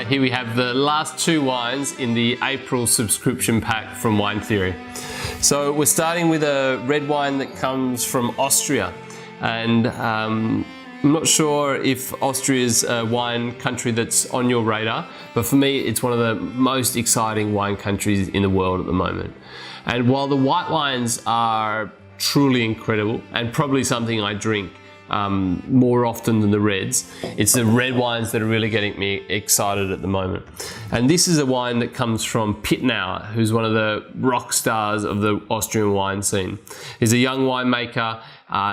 here we have the last two wines in the April subscription pack from Wine Theory. So we're starting with a red wine that comes from Austria, and I'm not sure if Austria is a wine country that's on your radar, but for me it's one of the most exciting wine countries in the world at the moment. And while the white wines are truly incredible and probably something I drink more often than the reds, it's the red wines that are really getting me excited at the moment. And this is a wine that comes from Pittenauer, who's one of the rock stars of the Austrian wine scene. He's a young winemaker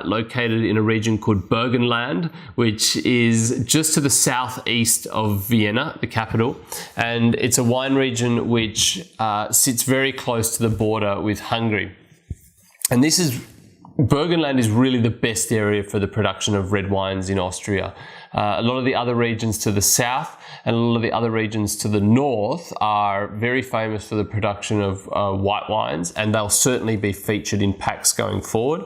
located in a region called Burgenland, which is just to the southeast of Vienna, the capital. And it's a wine region which sits very close to the border with Hungary. And Burgenland is really the best area for the production of red wines in Austria. A lot of the other regions to the south and a lot of the other regions to the north are very famous for the production of white wines, and they'll certainly be featured in packs going forward.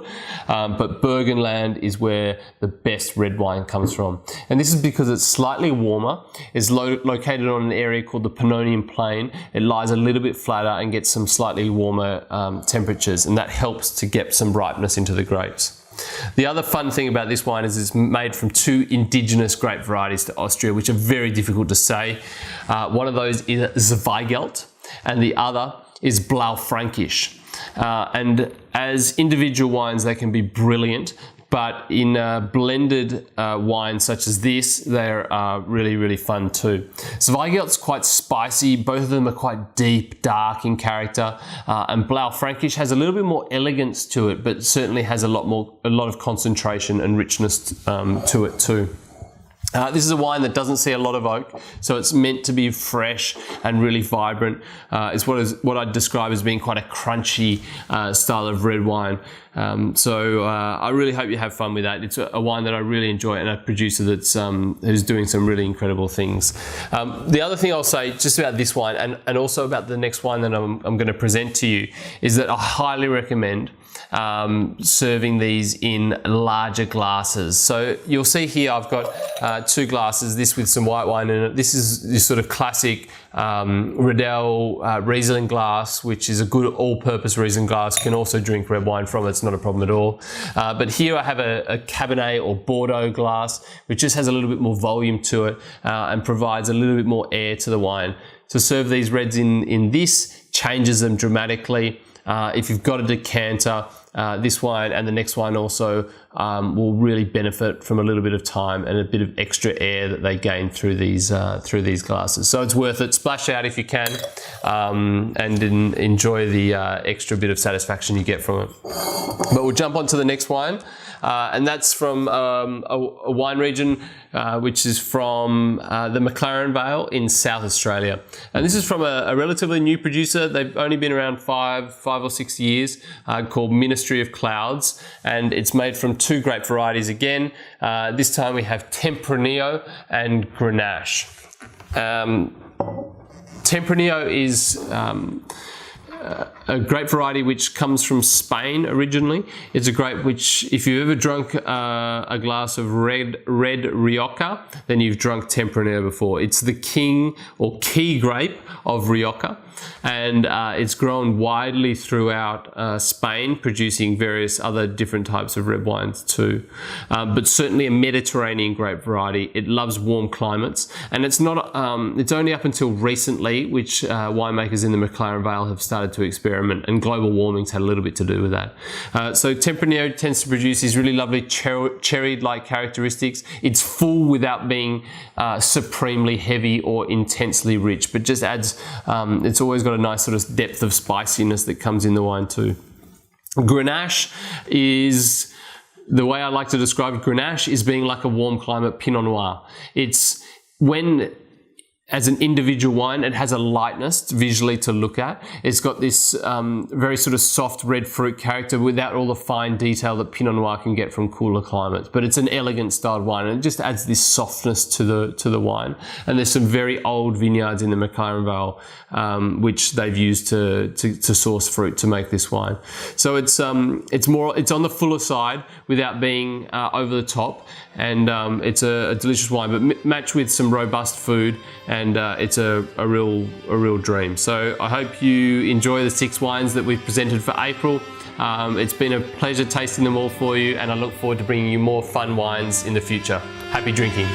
But Burgenland is where the best red wine comes from. And this is because it's slightly warmer. It's located on an area called the Pannonian Plain. It lies a little bit flatter and gets some slightly warmer temperatures, and that helps to get some ripeness into the grapes. The other fun thing about this wine is it's made from two indigenous grape varieties to Austria, which are very difficult to say. One of those is Zweigelt, and the other is Blaufränkisch. And as individual wines, they can be brilliant, but in blended wines such as this, they're really, really fun too. Zweigelt's quite spicy. Both of them are quite deep, dark in character. And Blaufränkisch has a little bit more elegance to it, but certainly has a lot of concentration and richness to it too. This is a wine that doesn't see a lot of oak, so it's meant to be fresh and really vibrant. It's what I'd describe as being quite a crunchy style of red wine. So I really hope you have fun with that. It's a wine that I really enjoy, and a producer that's who's doing some really incredible things. The other thing I'll say just about this wine and also about the next wine that I'm going to present to you is that I highly recommend serving these in larger glasses. So you'll see here I've got two glasses, this with some white wine in it. This is this sort of classic Riedel Riesling glass, which is a good all-purpose Riesling glass. Can also drink red wine from it, it's not a problem at all. But here I have a Cabernet or Bordeaux glass, which just has a little bit more volume to it and provides a little bit more air to the wine. To serve these reds in this changes them dramatically. If you've got a decanter, this wine and the next wine also will really benefit from a little bit of time and a bit of extra air that they gain through these glasses. So it's worth it. Splash out if you can, and enjoy the extra bit of satisfaction you get from it. But we'll jump on to the next wine. And that's from a wine region which is from the McLaren Vale in South Australia. And this is from a relatively new producer. They've only been around five or 6 years, called Ministry of Clouds, and it's made from two grape varieties again. This time we have Tempranillo and Grenache. Tempranillo is a grape variety which comes from Spain originally. It's a grape which, if you've ever drunk a glass of red Rioja, then you've drunk Tempranillo before. It's the king or key grape of Rioja, and it's grown widely throughout Spain, producing various other different types of red wines too. But certainly a Mediterranean grape variety. It loves warm climates, and it's not. It's only up until recently which winemakers in the McLaren Vale have started to experiment, and global warming's had a little bit to do with that. So Tempranillo tends to produce these really lovely cherry-like characteristics. It's full without being supremely heavy or intensely rich, but just adds. It's always got a nice sort of depth of spiciness that comes in the wine too. Grenache is, the way I like to describe Grenache is being like a warm climate Pinot Noir. It's when, as an individual wine, it has a lightness visually to look at. It's got this very sort of soft red fruit character without all the fine detail that Pinot Noir can get from cooler climates. But it's an elegant styled wine, and it just adds this softness to the wine. And there's some very old vineyards in the McLaren Vale which they've used to source fruit to make this wine. So it's on the fuller side without being over the top, and it's a delicious wine, but matched with some robust food and it's a real dream. So I hope you enjoy the 6 wines that we've presented for April. It's been a pleasure tasting them all for you, and I look forward to bringing you more fun wines in the future. Happy drinking.